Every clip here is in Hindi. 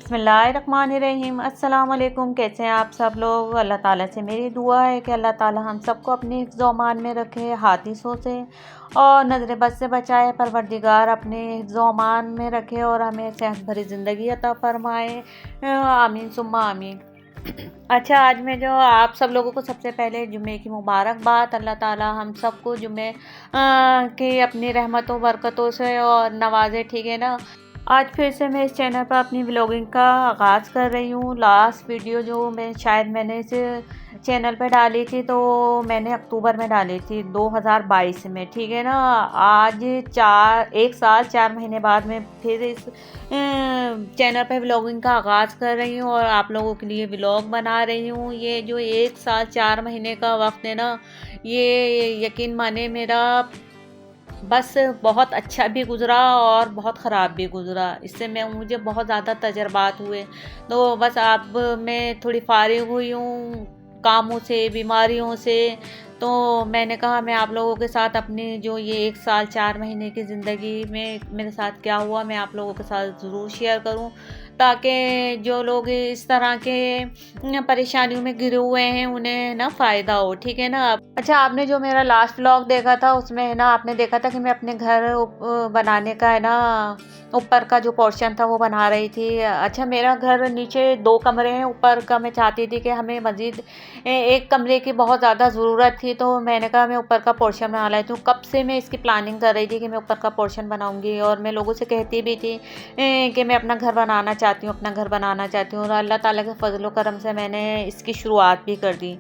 बिस्मिल्लाहिर्रहमानिर्रहीम। अस्सलाम वालेकुम। कैसे हैं आप सब लोग। अल्लाह ताला से मेरी दुआ है कि अल्लाह ताला हम सबको अपनी हिफ्ज़ व अमान में रखे, हादिसों से और नज़र बद से बचाए। परवरदिगार अपने हिफ्ज़ व अमान में रखे और हमें सेहत भरी ज़िंदगी अता फ़रमाए। आमीन सुम्मा आमीन। अच्छा, आज मैं जो आप सब लोगों को सबसे पहले जुम्मे की मुबारकबाद। अल्लाह ताला हम सबको जुम्मे की अपनी रहमतों बरकतों से और नवाजे, ठीक है ना। आज फिर से मैं इस चैनल पर अपनी व्लॉगिंग का आगाज़ कर रही हूँ। लास्ट वीडियो जो मैंने इस चैनल पर डाली थी, तो मैंने अक्टूबर में डाली थी 2022 में, ठीक है ना। आज 1 साल 4 महीने बाद मैं फिर इस चैनल पर व्लॉगिंग का आगाज़ कर रही हूँ और आप लोगों के लिए व्लॉग बना रही हूँ। ये जो 1 साल 4 महीने का वक्त है ना, ये यकीन माने मेरा बस बहुत अच्छा भी गुज़रा और बहुत ख़राब भी गुज़रा। इससे मुझे बहुत ज़्यादा तजर्बात हुए। तो बस अब मैं थोड़ी फ़ारिग हुई हूँ कामों से, बीमारियों से। तो मैंने कहा मैं आप लोगों के साथ अपनी जो ये 1 साल 4 महीने की ज़िंदगी में मेरे साथ क्या हुआ, मैं आप लोगों के साथ ज़रूर शेयर करूँ, ताकि जो लोग इस तरह के परेशानियों में घिरे हुए हैं उन्हें ना फ़ायदा हो, ठीक है ना। अच्छा, आपने जो मेरा लास्ट व्लॉग देखा था उसमें है ना, आपने देखा था कि मैं अपने घर बनाने का है ना, ऊपर का जो पोर्शन था वो बना रही थी। अच्छा, मेरा घर नीचे 2 कमरे हैं, ऊपर का मैं चाहती थी कि हमें मज़ीद एक कमरे की बहुत ज़्यादा ज़रूरत थी। तो मैंने कहा मैं ऊपर का पोर्शन बना लेती हूँ। कब से मैं इसकी प्लानिंग कर रही थी कि मैं ऊपर का पोर्शन बनाऊँगी और मैं लोगों से कहती भी थी कि मैं अपना घर बनाना चाहती हूँ, अपना घर बनाना चाहती हूँ। और अल्लाह ताला के फज़ल व करम से मैंने इसकी शुरुआत भी कर दी।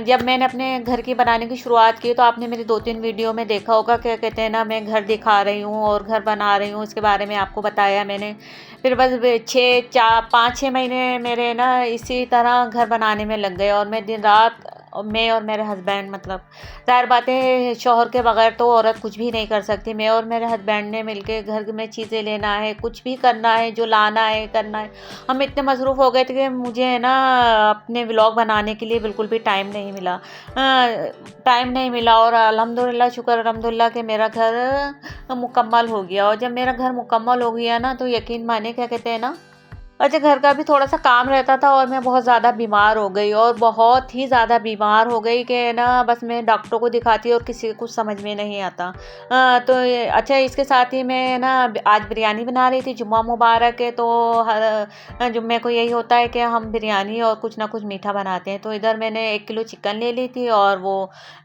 जब मैंने अपने घर की बनाने की शुरुआत की, तो आपने मेरी 2-3 वीडियो में देखा होगा, क्या कहते हैं ना, मैं घर दिखा रही हूँ और घर बना रही हूँ, इसके बारे में आपको बताया मैंने। फिर बस 5-6 महीने मेरे ना इसी तरह घर बनाने में लग गए और मैं दिन रात, मैं और मेरे हस्बैंड, मतलब ज़ाहिर बात है शौहर के बगैर तो औरत कुछ भी नहीं कर सकती। मैं और मेरे हस्बैंड ने मिलके घर में चीज़ें लेना है, कुछ भी करना है, जो लाना है करना है। हम इतने मसरूफ़ हो गए थे कि मुझे है ना अपने व्लॉग बनाने के लिए बिल्कुल भी टाइम नहीं मिला। और अल्हम्दुलिल्लाह, शुक्र अल्हम्दुलिल्लाह कि मेरा घर मुकम्मल हो गया। और जब मेरा घर मुकम्मल हो गया ना, तो यकीन माने, क्या कहते हैं ना, अच्छा, घर का भी थोड़ा-सा काम रहता था और मैं बहुत ज़्यादा बीमार हो गई और बहुत ही ज़्यादा बीमार हो गई कि ना बस मैं डॉक्टर को दिखाती और किसी को कुछ समझ में नहीं आता। तो अच्छा, इसके साथ ही मैं ना आज बिरयानी बना रही थी। जुम्मा मुबारक है, तो हर जुम्मे को यही होता है कि हम बिरयानी और कुछ ना कुछ मीठा बनाते हैं। तो इधर मैंने 1 किलो चिकन ले ली थी और वो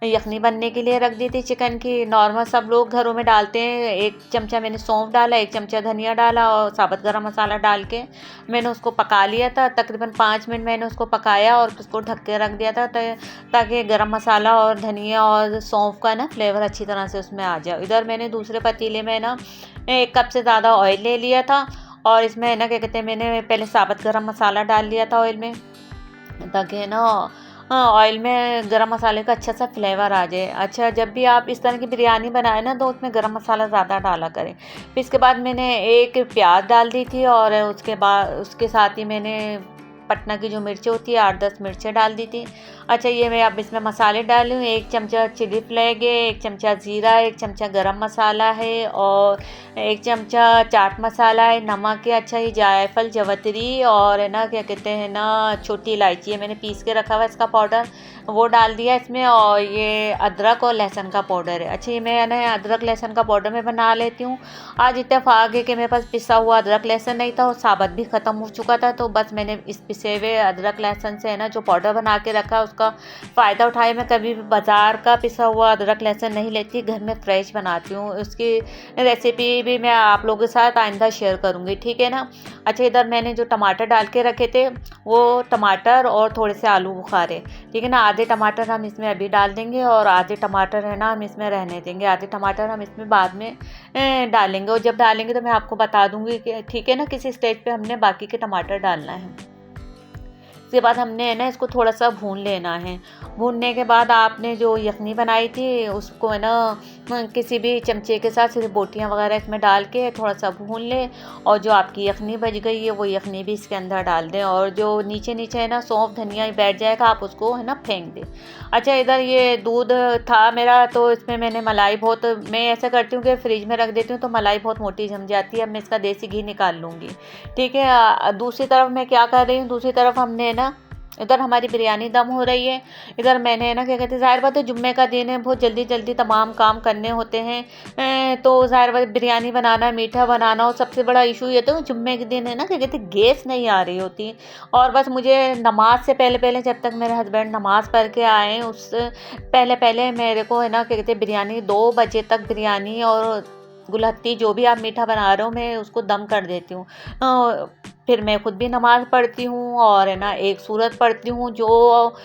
यखनी बनने के लिए रख दी थी चिकन की। नॉर्मल सब लोग घरों में डालते हैं। 1 चमचा मैंने सौंफ डाला, 1 चमचा धनिया डाला और साबुत गरम मसाला डाल के मैंने उसको पका लिया था। तकरीबन 5 मिनट मैंने उसको पकाया और उसको ढक के रख दिया था, ताकि गरम मसाला और धनिया और सौंफ का ना फ्लेवर अच्छी तरह से उसमें आ जाए। इधर मैंने दूसरे पतीले में ना 1 कप से ज़्यादा ऑयल ले लिया था और इसमें है ना, क्या कहते हैं, मैंने पहले साबुत गरम मसाला डाल लिया था ऑयल में, ताकि ना ऑयल में गरम मसाले का अच्छा सा फ्लेवर आ जाए। अच्छा, जब भी आप इस तरह की बिरयानी बनाए ना, तो उसमें गरम मसाला ज़्यादा डाला करें। फिर इसके बाद मैंने 1 प्याज डाल दी थी और उसके बाद उसके साथ ही मैंने पटना की जो मिर्चें होती है, 8-10 मिर्चें डाल दी थी। अच्छा, ये मैं अब इसमें मसाले डाल रही हूँ। 1 चमचा चिली फ्लेक है, 1 चमचा ज़ीरा, 1 चमचा गरम मसाला है और 1 चमचा चाट मसाला है, नमक है। अच्छा, ये जायफल, जवतरी और है ना, क्या कहते हैं ना, छोटी इलायची है, मैंने पीस के रखा हुआ है इसका पाउडर, वो डाल दिया इसमें। और ये अदरक और लहसुन का पाउडर है। अच्छा, ये मैं ना अदरक लहसुन का पाउडर मैं बना लेती हूँ। आज इत्तेफाक है कि मेरे पास पिसा हुआ अदरक लहसुन नहीं था और साबुत भी ख़त्म हो चुका था। तो बस मैंने इस पिसे हुए अदरक लहसुन से है ना जो पाउडर बना के रखा, उसका फ़ायदा उठाया। मैं कभी भी बाज़ार का पिसा हुआ अदरक लहसुन नहीं लेती, घर में फ्रेश बनाती हूँ। उसकी रेसिपी भी मैं आप लोगों के साथ आइंदा शेयर करूँगी, ठीक है ना। अच्छा, इधर मैंने जो टमाटर डाल के रखे थे, वो टमाटर और थोड़े से आलू बुखारे, ठीक है ना। आधे टमाटर हम इसमें अभी डाल देंगे और आधे टमाटर है ना हम इसमें रहने देंगे। आधे टमाटर हम इसमें बाद में डालेंगे और जब डालेंगे तो मैं आपको बता दूंगी कि ठीक है ना, किसी स्टेज पे हमने बाकी के टमाटर डालना है। उसके बाद हमने है ना इसको थोड़ा सा भून लेना है। भूनने के बाद आपने जो यखनी बनाई थी उसको है ना किसी भी चमचे के साथ सिर्फ बोटियाँ वगैरह इसमें डाल के थोड़ा सा भून लें, और जो आपकी यखनी बच गई है वो यखनी भी इसके अंदर डाल दें, और जो नीचे नीचे है ना सौंफ धनिया बैठ जाएगा, आप उसको है ना फेंक दें। अच्छा, इधर ये दूध था मेरा, तो इसमें मैंने मलाई बहुत, मैं ऐसा करती हूँ कि फ्रिज में रख देती हूँ तो मलाई बहुत मोटी जम जाती है। अब मैं इसका देसी घी निकाल लूँगी। ठीक है, दूसरी तरफ मैं क्या कर रही हूँ, दूसरी तरफ हमने ना इधर हमारी बिरयानी दम हो रही है। इधर मैंने ना क्या कहते हैं, ज़ाहिर बात है जुम्मे का दिन है, बहुत जल्दी जल्दी तमाम काम करने होते हैं। तो ज़ाहिर बात बिरयानी बनाना, मीठा बनाना, और सबसे बड़ा इशू ये तो जुम्मे के दिन है ना क्या कहते हैं, गैस नहीं आ रही होती। और बस मुझे नमाज से पहले पहले, जब तक मेरे हस्बैंड नमाज पढ़ के आए उस पहले पहले मेरे को है ना क्या कहते हैं, बिरयानी 2 बजे तक बिरयानी और गुलहत्ती जो भी आप मीठा बना रहे हो मैं उसको दम कर देती हूँ। फिर मैं खुद भी नमाज़ पढ़ती हूँ और है ना एक सूरत पढ़ती हूँ जो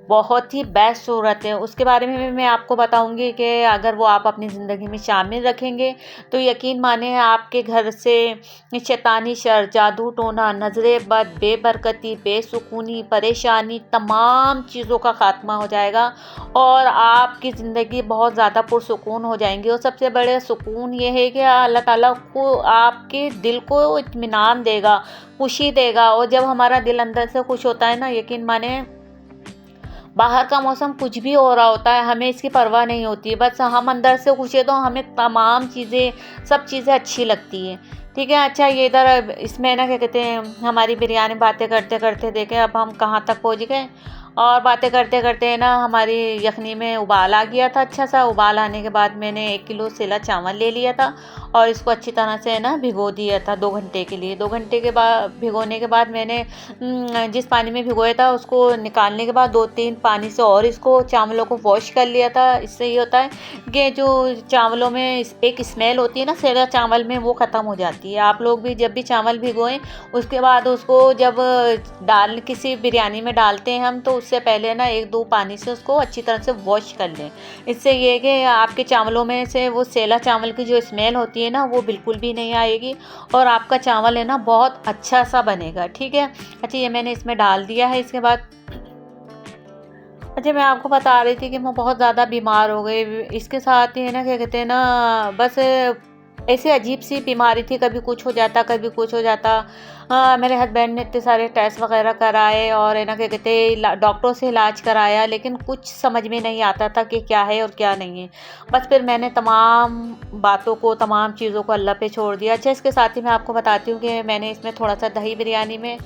बहुत ही बेस्ट सूरत है। उसके बारे में भी मैं आपको बताऊँगी कि अगर वो आप अपनी ज़िंदगी में शामिल रखेंगे तो यकीन माने आपके घर से शैतानी शर, जादू टोना, नज़रे बद, बेबरकती, बेसुकूनी, परेशानी, तमाम चीज़ों का ख़ात्मा हो जाएगा और आपकी ज़िंदगी बहुत ज़्यादा पुरसुकून हो जाएंगी। और सबसे बड़े सुकून ये है कि अल्लाह ताला को आपके दिल को इत्मीनान देगा, खुशी देगा। और जब हमारा दिल अंदर से खुश होता है ना, यकीन माने बाहर का मौसम कुछ भी हो रहा होता है, हमें इसकी परवाह नहीं होती है। बस हम अंदर से खुश है तो हमें तमाम चीज़ें, सब चीज़ें अच्छी लगती हैं। ठीक है। अच्छा, ये इधर इसमें ना क्या कहते हैं, हमारी बिरयानी बातें करते करते देखें अब हम कहाँ तक पहुँच गए। और बातें करते करते ना हमारी यखनी में उबाल आ गया था। अच्छा सा उबाल आने के बाद मैंने 1 किलो सेला चावल ले लिया था और इसको अच्छी तरह से ना भिगो दिया था 2 घंटे के लिए। 2 घंटे के बाद भिगोने के बाद मैंने जिस पानी में भिगोया था उसको निकालने के बाद 2-3 पानी से और इसको चावलों को वॉश कर लिया था। इससे ये होता है कि जो चावलों में एक स्मेल होती है ना सेला चावल में, वो ख़त्म हो जाती है। आप लोग भी जब भी चावल भिगोएं उसके बाद उसको जब किसी बिरयानी में डालते हैं हम, तो उससे पहले ना 1-2 पानी से उसको अच्छी तरह से वॉश कर लें। इससे ये है कि आपके चावलों में से वो सेला चावल की जो स्मेल होती है ना वो बिल्कुल भी नहीं आएगी और आपका चावल है ना बहुत अच्छा सा बनेगा। ठीक है। अच्छा, ये मैंने इसमें डाल दिया है। इसके बाद अच्छा, मैं आपको बता रही थी कि मैं बहुत ज़्यादा बीमार हो गई। इसके साथ ही है ना क्या कहते हैं ना, बस ऐसे अजीब सी बीमारी थी, कभी कुछ हो जाता कभी कुछ हो जाता। मेरे हस्बैंड ने इतने सारे टेस्ट वगैरह कराए और है ना क्या कहते हैं डॉक्टरों से इलाज कराया, लेकिन कुछ समझ में नहीं आता था कि क्या है और क्या नहीं है। बस फिर मैंने तमाम बातों को, तमाम चीज़ों को अल्लाह पे छोड़ दिया। अच्छा, इसके साथ ही मैं आपको बताती हूँ कि मैंने इसमें थोड़ा सा दही बिरयानी में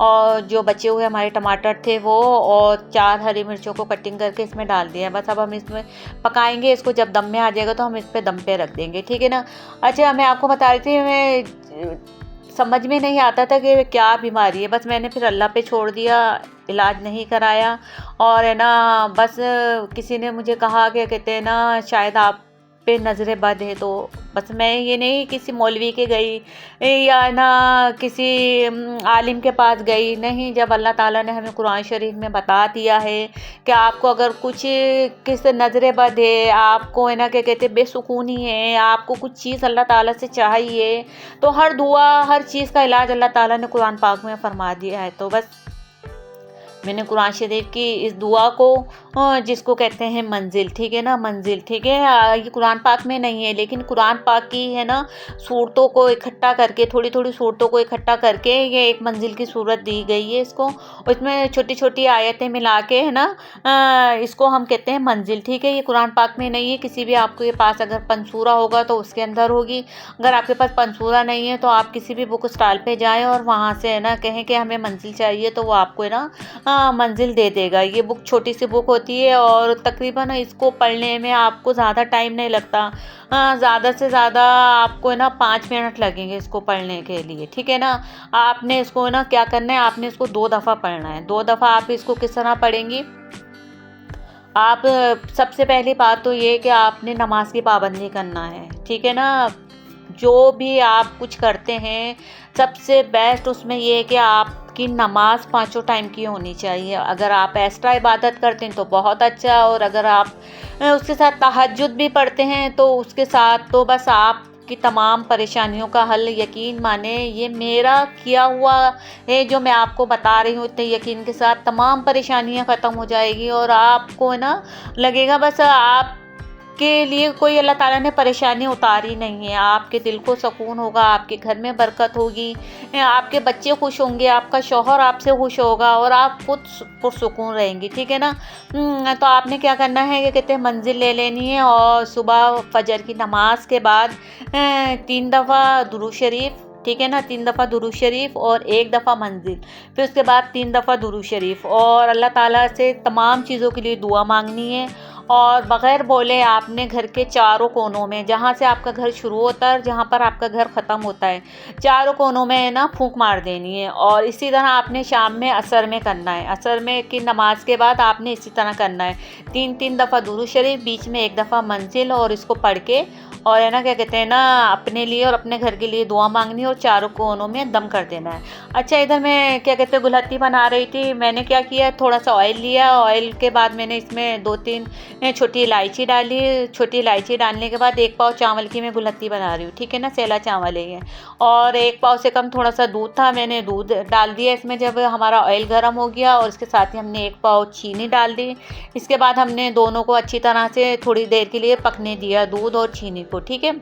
और जो बचे हुए हमारे टमाटर थे वो और 4 हरी मिर्चों को कटिंग करके इसमें डाल दिया। बस अब हम इसमें पकाएंगे इसको, जब दम में आ जाएगा तो हम इस पे दम पे रख देंगे। ठीक है ना। अच्छा, मैं आपको बता रही थी मैं समझ में नहीं आता था कि क्या बीमारी है, बस मैंने फिर अल्लाह पे छोड़ दिया, इलाज नहीं कराया। और है ना बस किसी ने मुझे कहा कि कहते हैं ना शायद आप पे नज़र बद है, तो बस मैं ये नहीं किसी मौलवी के गई या ना किसी आलिम के पास गई, नहीं। जब अल्लाह ताला ने हमें कुरान शरीफ में बता दिया है कि आपको अगर कुछ किस नज़र बद है, आपको है ना क्या कहते हैं बेसुकूनी है, आपको कुछ चीज़ अल्लाह ताला से चाहिए, तो हर दुआ, हर चीज़ का इलाज अल्लाह ताला ने कुरान पाक में फरमा दिया है। तो बस मैंने कुरान शरीफ की इस दुआ को जिसको कहते हैं मंजिल, ठीक है ना, मंजिल, ठीक है। ये कुरान पाक में नहीं है, लेकिन कुरान पाक की है ना सूरतों को इकट्ठा करके, थोड़ी थोड़ी सूरतों को इकट्ठा करके ये एक मंजिल की सूरत दी गई है इसको। इसमें छोटी छोटी आयतें मिला के है ना इसको हम कहते हैं मंजिल। ठीक है। ये कुरान पाक में नहीं है, किसी भी आपके पास अगर पंसूरा होगा तो उसके अंदर होगी। अगर आपके पास पंसूरा नहीं है तो आप किसी भी बुक स्टॉल पे जाएं और वहाँ से है ना कहें कि हमें मंजिल चाहिए, तो वो आपको है ना मंजिल दे देगा। ये बुक छोटी सी बुक होती है और तकरीबन इसको पढ़ने में आपको ज़्यादा टाइम नहीं लगता। ज़्यादा से ज़्यादा आपको है ना 5 मिनट लगेंगे इसको पढ़ने के लिए। ठीक है ना। आपने इसको है ना क्या करना है, आपने इसको 2 दफ़ा पढ़ना है। 2 दफ़ा आप इसको किस तरह पढ़ेंगी, आप सबसे पहली बात तो ये कि आपने नमाज की पाबंदी करना है। ठीक है ना। जो भी आप कुछ करते हैं सबसे बेस्ट उसमें ये है कि आपकी नमाज 5 टाइम की होनी चाहिए। अगर आप एक्स्ट्रा इबादत करते हैं तो बहुत अच्छा, और अगर आप उसके साथ तहज्जुद भी पढ़ते हैं तो उसके साथ तो बस आप आपकी तमाम परेशानियों का हल, यकीन माने ये मेरा किया हुआ है जो मैं आपको बता रही हूँ, इतने यकीन के साथ तमाम परेशानियाँ ख़त्म हो जाएगी और आपको है ना लगेगा बस आप के लिए कोई अल्लाह ताला ने परेशानी उतारी नहीं है। आपके दिल को सुकून होगा, आपके घर में बरकत होगी, आपके बच्चे खुश होंगे, आपका शौहर आपसे खुश होगा और आप खुद पुरसुकून रहेंगी, ठीक है ना। तो आपने क्या करना है, ये कहते हैं मंजिल ले लेनी है और सुबह फजर की नमाज के बाद 3 दफ़ा दुरूद शरीफ, ठीक है ना, 3 दफ़ा दुरूद शरीफ और 1 दफ़ा मंजिल, फिर उसके बाद 3 दफ़ा दुरूद शरीफ और अल्लाह ताला से तमाम चीज़ों के लिए दुआ मांगनी है। और बग़ैर बोले आपने घर के चारों कोनों में, जहाँ से आपका घर शुरू होता है और जहाँ पर आपका घर ख़त्म होता है, चारों कोनों में है ना फूंक मार देनी है। और इसी तरह आपने शाम में असर में करना है, असर में की नमाज के बाद आपने इसी तरह करना है, 3-3 दफ़ा दुरूद शरीफ, बीच में 1 दफ़ा मंजिल और इसको पढ़ के और है ना क्या कहते हैं ना अपने लिए और अपने घर के लिए दुआ मांगनी और चारों कोनों में दम कर देना है। अच्छा, इधर मैं क्या कहते हैं गुलहत्ती बना रही थी, मैंने क्या किया, थोड़ा सा ऑयल लिया, ऑयल के बाद मैंने इसमें 2-3 छोटी इलायची डाली, छोटी इलायची डालने के बाद 1 पाव चावल की मैं गुलहत्ती बना रही हूँ, ठीक है ना, सेला चावल है ये, और 1 पाव से कम थोड़ा सा दूध था, मैंने दूध डाल दिया इसमें। जब हमारा ऑयल गर्म हो गया और इसके साथ ही हमने 1 पाव चीनी डाल दी। इसके बाद हमने दोनों को अच्छी तरह से थोड़ी देर के लिए पकने दिया, दूध और चीनी को, ठीक है।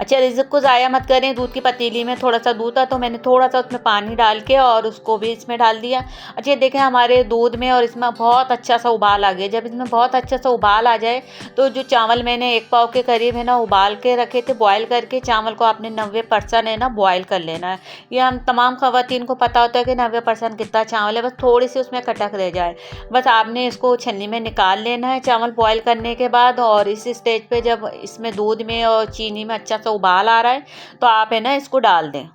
अच्छा, रिज़्क को ज़ाया मत करें, दूध की पतीली में थोड़ा सा दूध था तो मैंने थोड़ा सा उसमें पानी डाल के और उसको भी इसमें डाल दिया। अच्छा, देखें हमारे दूध में और इसमें बहुत अच्छा सा उबाल आ गया। जब इसमें बहुत अच्छा सा उबाल आ जाए तो जो चावल मैंने 1 पाव के करीब है ना उबाल के रखे थे, बॉयल करके चावल को आपने 90% है ना बॉयल कर लेना है। ये हम तमाम ख़वातीन को पता होता है कि 90% कितना चावल है, बस थोड़ी सी उसमें कटक रह जाए, बस आपने इसको छन्नी में निकाल लेना है चावल बॉयल करने के बाद। और इस स्टेज पे जब इसमें दूध में और चीनी में अच्छा सा उबाल आ रहा है तो आप है ना इसको डाल दें।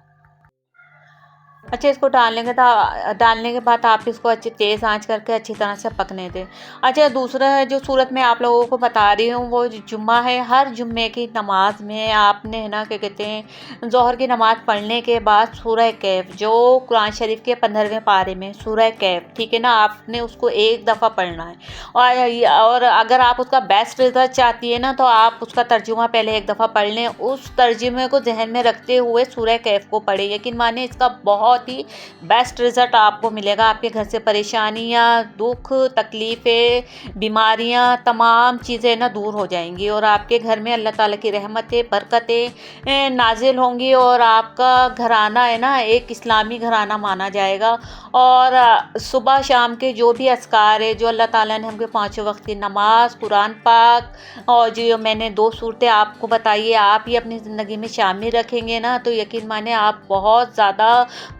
अच्छा, इसको डालने के बाद आप इसको अच्छी तेज़ आंच करके अच्छी तरह से पकने दें। अच्छा, दूसरा जो सूरत मैं आप लोगों को बता रही हूँ वो जुम्मा है। हर जुम्मे की नमाज में आपने है ना क्या कहते हैं ज़ोहर की नमाज़ पढ़ने के बाद सूरह कैफ, जो कुरान शरीफ के 15वें पारे में सूरह कैफ, ठीक है ना, आपने उसको 1 दफ़ा पढ़ना है। और अगर आप उसका बेस्ट रिज़ल्ट चाहती है ना तो आप उसका तर्जुमा पहले 1 दफ़ा पढ़ लें, उस तर्जुमे को जहन में रखते हुए सूरह कैफ को पढ़ें। यकीन मानिए इसका बहुत ही बेस्ट रिज़ल्ट आपको मिलेगा। आपके घर से परेशानियाँ, दुख, तकलीफ़ें, बीमारियाँ, तमाम चीज़ें ना दूर हो जाएंगी और आपके घर में अल्लाह ताला की रहमतें, बरकतें नाजिल होंगी और आपका घराना है ना एक इस्लामी घराना माना जाएगा। और सुबह शाम के जो भी अस्कार है, जो अल्लाह ताला ने हमको 5 वक्त की नमाज, कुरान पाक और जो मैंने 2 सूरतें आपको बताई है, आप ये अपनी ज़िंदगी में शामिल रखेंगे ना तो यकीन माने आप बहुत ज़्यादा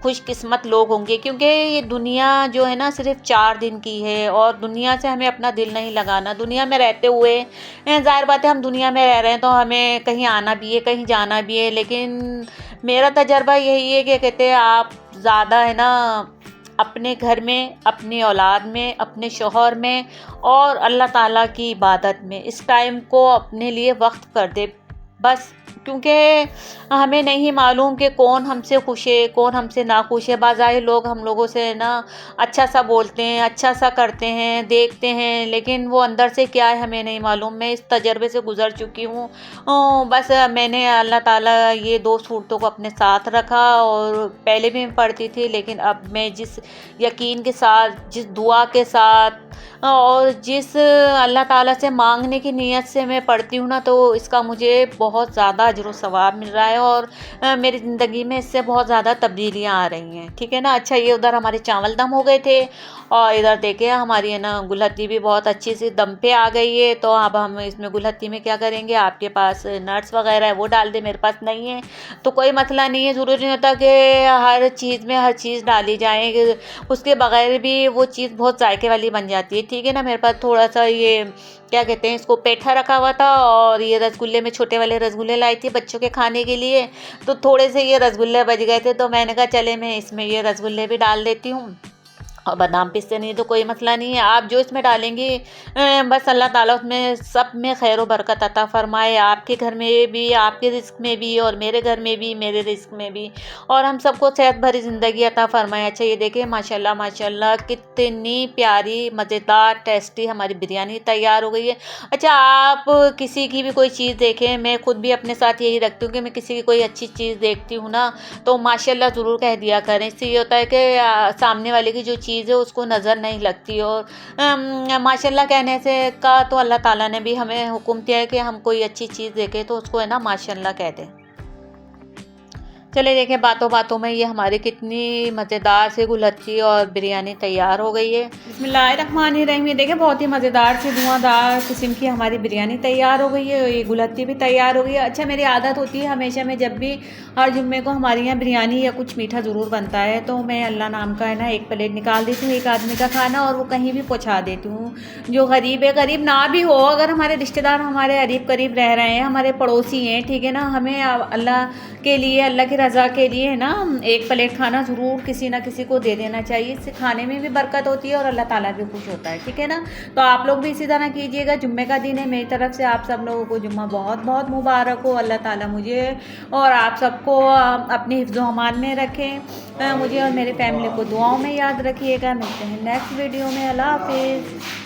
खुशकिस्मत लोग होंगे। क्योंकि ये दुनिया जो है ना सिर्फ 4 दिन की है और दुनिया से हमें अपना दिल नहीं लगाना। दुनिया में रहते हुए ज़ाहिर बात है हम दुनिया में रह रहे हैं तो हमें कहीं आना भी है, कहीं जाना भी है, लेकिन मेरा तजर्बा यही है कि कहते हैं आप ज़्यादा है ना अपने घर में, अपनी औलाद में, अपने शौहर में और अल्लाह ताला की इबादत में इस टाइम को अपने लिए वक्त कर दे बस। क्योंकि हमें नहीं मालूम कि कौन हमसे खुश है, कौन हमसे नाखुश है। बाज़ाहिर लोग हम लोगों से ना अच्छा सा बोलते हैं, अच्छा सा करते हैं, देखते हैं, लेकिन वो अंदर से क्या है हमें नहीं मालूम। मैं इस तजर्बे से गुज़र चुकी हूँ। बस मैंने अल्लाह ताला ये 2 सूरतों को अपने साथ रखा और पहले भी मैं पढ़ती थी, लेकिन अब मैं जिस यकीन के साथ, जिस दुआ के साथ और जिस अल्लाह ताला से मांगने की नीयत से मैं पढ़ती हूँ ना तो इसका मुझे बहुत ज़्यादा अजर व सवाब मिल रहा है और मेरी ज़िंदगी में इससे बहुत ज़्यादा तब्दीलियाँ आ रही हैं, ठीक है ना। अच्छा, ये उधर हमारे चावल दम हो गए थे और इधर देखिए हमारी है ना गुलहत्ती भी बहुत अच्छी सी दम पे आ गई है। तो अब हम इसमें गुलहत्ती में क्या करेंगे, आपके पास नट्स वगैरह है वो डाल दे, मेरे पास नहीं है तो कोई मसला नहीं है। ज़रूरी नहीं होता कि हर चीज़ में हर चीज़ डाली जाए, उसके बगैर भी वो चीज़ बहुत जायके वाली बन जाती है, ठीक है ना। मेरे पास थोड़ा सा ये क्या कहते हैं इसको पेठा रखा हुआ था और ये रसगुल्ले में छोटे वाले रसगुल्ले लाई थी बच्चों के खाने के लिए, तो थोड़े से ये रसगुल्ले बच गए थे तो मैंने कहा चले मैं इसमें ये रसगुल्ले भी डाल देती हूँ और बादाम पिस्ते नहीं तो कोई मसला नहीं है, आप जो इसमें डालेंगी बस अल्लाह ताला उसमें सब में खैर व बरकत अता फरमाए, आपके घर में भी, आपके रिस्क में भी, और मेरे घर में भी, मेरे रिस्क में भी, और हम सबको सेहत भरी ज़िंदगी अता फरमाए। अच्छा ये देखिए माशाल्लाह माशाल्लाह कितनी प्यारी मज़ेदार टेस्टी हमारी बिरयानी तैयार हो गई है। अच्छा आप किसी की भी कोई चीज़ देखें, मैं खुद भी अपने साथ यही रखती हूँ कि मैं किसी की कोई अच्छी चीज़ देखती हूँ ना तो माशाल्लाह ज़रूर कह दिया करें। इससे ये होता है कि सामने वाले की जो चीज़ है उसको नज़र नहीं लगती, और माशाल्लाह कहने से का तो अल्लाह ताला ने भी हमें हुक्म दिया है कि हम कोई अच्छी चीज़ देखें तो उसको है ना माशाल्लाह कह दें। चलिए देखें बातों बातों में ये हमारी कितनी मज़ेदार सी गुलहत्ती और बिरयानी तैयार हो गई है। बिस्मिल्लाहिर्रहमानिर्रहीम। ये देखें बहुत ही मज़ेदार सी धुआंधार किस्म की हमारी बिरयानी तैयार हो गई है, ये गुलहत्ती भी तैयार हो गई है। अच्छा मेरी आदत होती है हमेशा में जब भी हर जुम्मे को हमारे यहाँ बिरयानी या कुछ मीठा ज़रूर बनता है तो मैं अल्लाह नाम का है ना एक प्लेट निकाल देती हूँ एक आदमी का खाना, और वो कहीं भी पहुँचा देती हूँ। जो गरीब है, गरीब ना भी हो, अगर हमारे रिश्तेदार हमारे करीब करीब रह रहे हैं, हमारे पड़ोसी हैं, ठीक है ना, हमें अल्लाह के लिए, अल्लाह की रज़ा के लिए है ना एक प्लेट खाना ज़रूर किसी ना किसी को दे देना चाहिए। इससे खाने में भी बरकत होती है और अल्लाह ताला भी खुश होता है, ठीक है ना। तो आप लोग भी इसी तरह कीजिएगा। जुम्मे का दिन है, मेरी तरफ से आप सब लोगों को जुम्मा बहुत बहुत मुबारक हो। अल्लाह ताला मुझे और आप सबको अपने हिफ्ज़ व अमान में रखें। मुझे और मेरी फैमिली को दुआओं में याद रखिएगा। मिलते हैं नेक्स्ट वीडियो में। अल्लाह हाफिज़।